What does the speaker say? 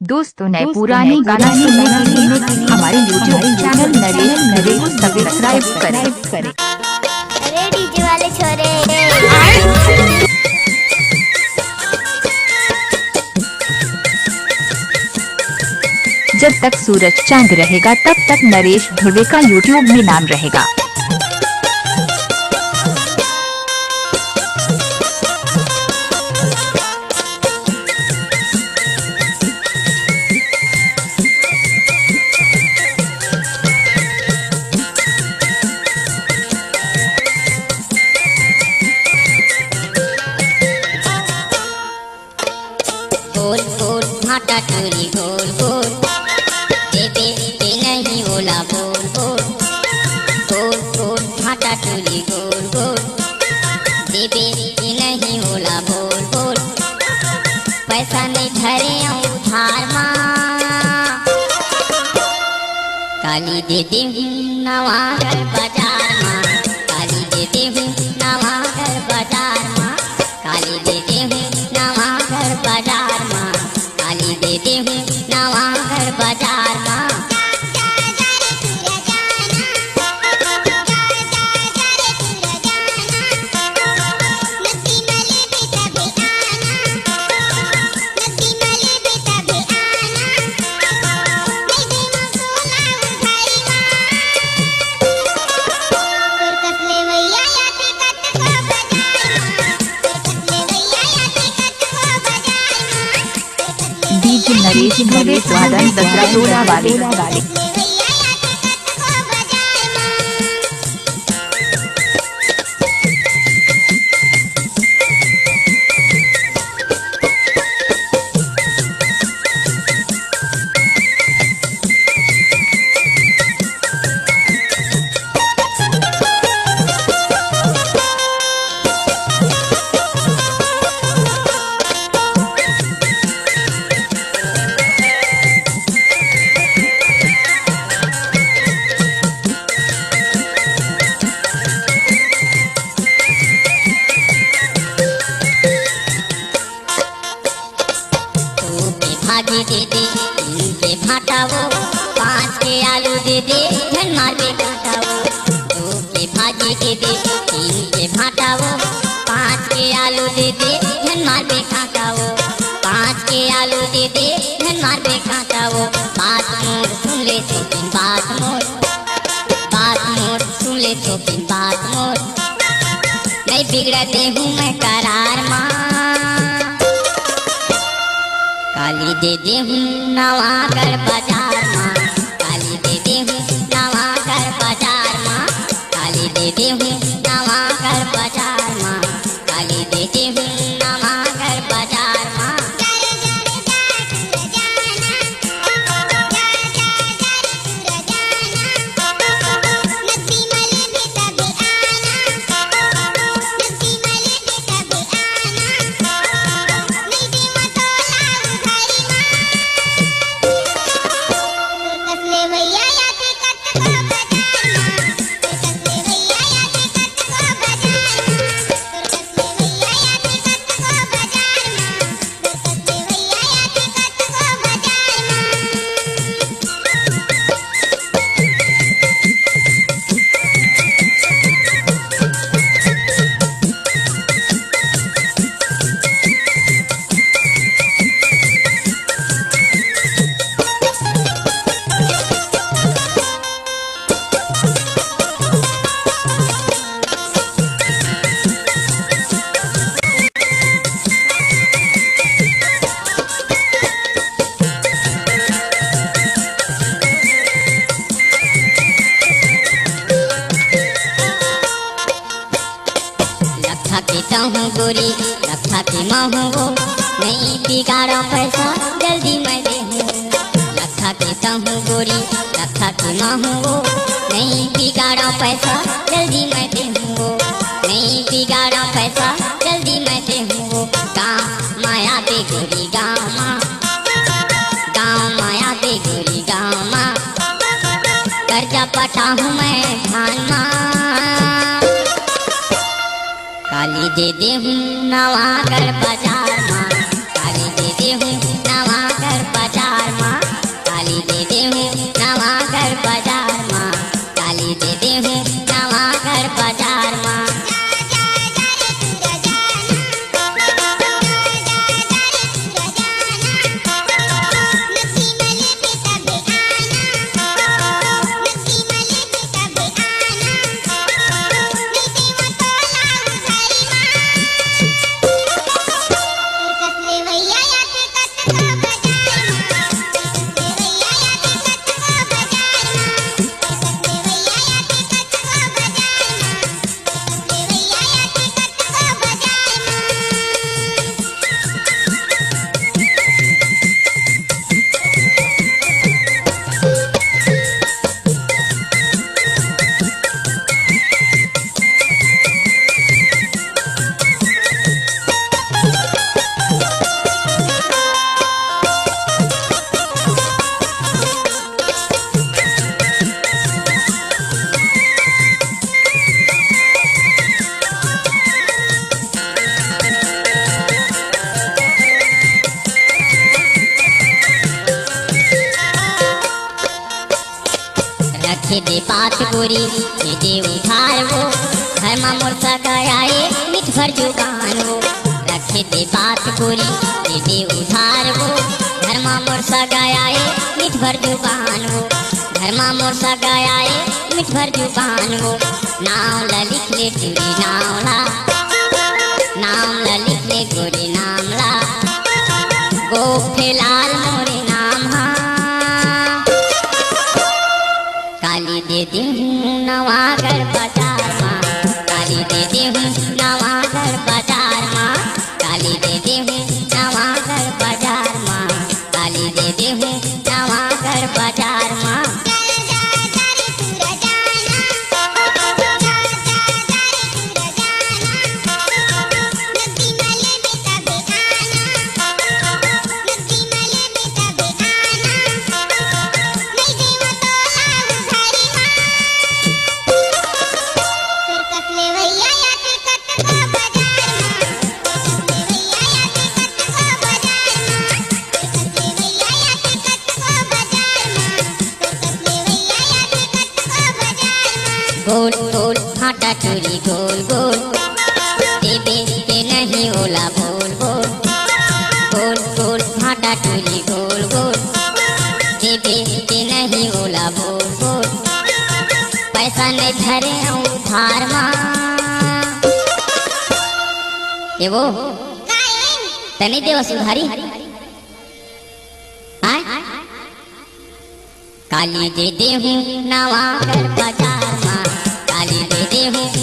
दोस्तों नए पुराने गाना सुनने के लिए हमारे YouTube चैनल नरेश नरेश को सब्सक्राइब करें। अरे डीजे वाले छोरे जब तक सूरज चांद रहेगा तब तक नरेश धुर्वे का YouTube में नाम रहेगा। गोल गोल भाटा चोरी गोल गोल देवे ते नहीं बोला बोल बोल गोल गोल भाटा चोरी गोल गोल देवे ते नहीं बोला बोल बोल पैसा नहीं धरे उधार माँ काली दे दे नवागर बाजार माँ काली दे दे नवागर बाजार माँ काली दे दे नवागर बाजार माँ काली दे दे नवागर बाजार माँ डीजे नरेश धुर्वे स्वादन दसरा टोला वाले। भागी दे दे इनके भाटा वो 5 के आलू दे दे धन मार के काटा वो 2 के भागी दे दे इनके भाटा वो 5 के आलू दे दे धन मार के काटा वो 5 के आलू दे दे धन मार के काटा वो बात मोर सुन ले तो फिर बात मोर सुन ले तो फिर बात मोर नहीं बिगड़ते हूँ मैं करार माँ काली दे दे नवागर बाजार माँ काली दे दे नवागर बाजार माँ काली दे दे नवागर बाजार माँ काली दे दे नवागर बाजार माँ रखा हूँ गोरी रखा के महू वो नहीं बिगाड़ो पैसा जल्दी मैं दे हूँ रखा के हूँ गोरी रखा के महू वो नहीं बिगाड़ो पैसा जल्दी मैं दे हूँ नहीं बिगाड़ो पैसा जल्दी मैं दे हूँ गाँव माया दे गोरी गाँव माया दे गोरी गाँव माँ कर्जा पटा हूँ मैं धान माँ काली दे दे नवागर बाजार माँ काली दे दे नवागर बाजार रखे दे बात गोरी दे दे उधार वो घर में मोर सगाए मिठ भर जुबान वो रखे दे बात गोरी दे दे उधार वो घर में मोर सगाए मिठ भर जुबान वो घर में मोर सगाए मिठ भर जुबान वो नाम ला लिख ले गोरी नाम ला लिख ले गोरी नाम ला गोफेलाल मोरे नाम हा काली दे दे नवागढ़ बाजार माँ काली दे दे नवागढ़ बाजार माँ काली दे दे नवागढ़ बाजार माँ काली दे दे नवागढ़ बाजार माँ गोल गोल फाटा चूड़ी गोल गोल देबे के नहीं ओला बोल बोल गोल गोल फाटा चूड़ी गोल गोल देबे के नहीं ओला बोल बोल पैसा नहीं धरे उधार माँ ये वो तनी देव सुधारी काली दे दे हूँ नवागढ़ बाजार माँ काली दे दे हूँ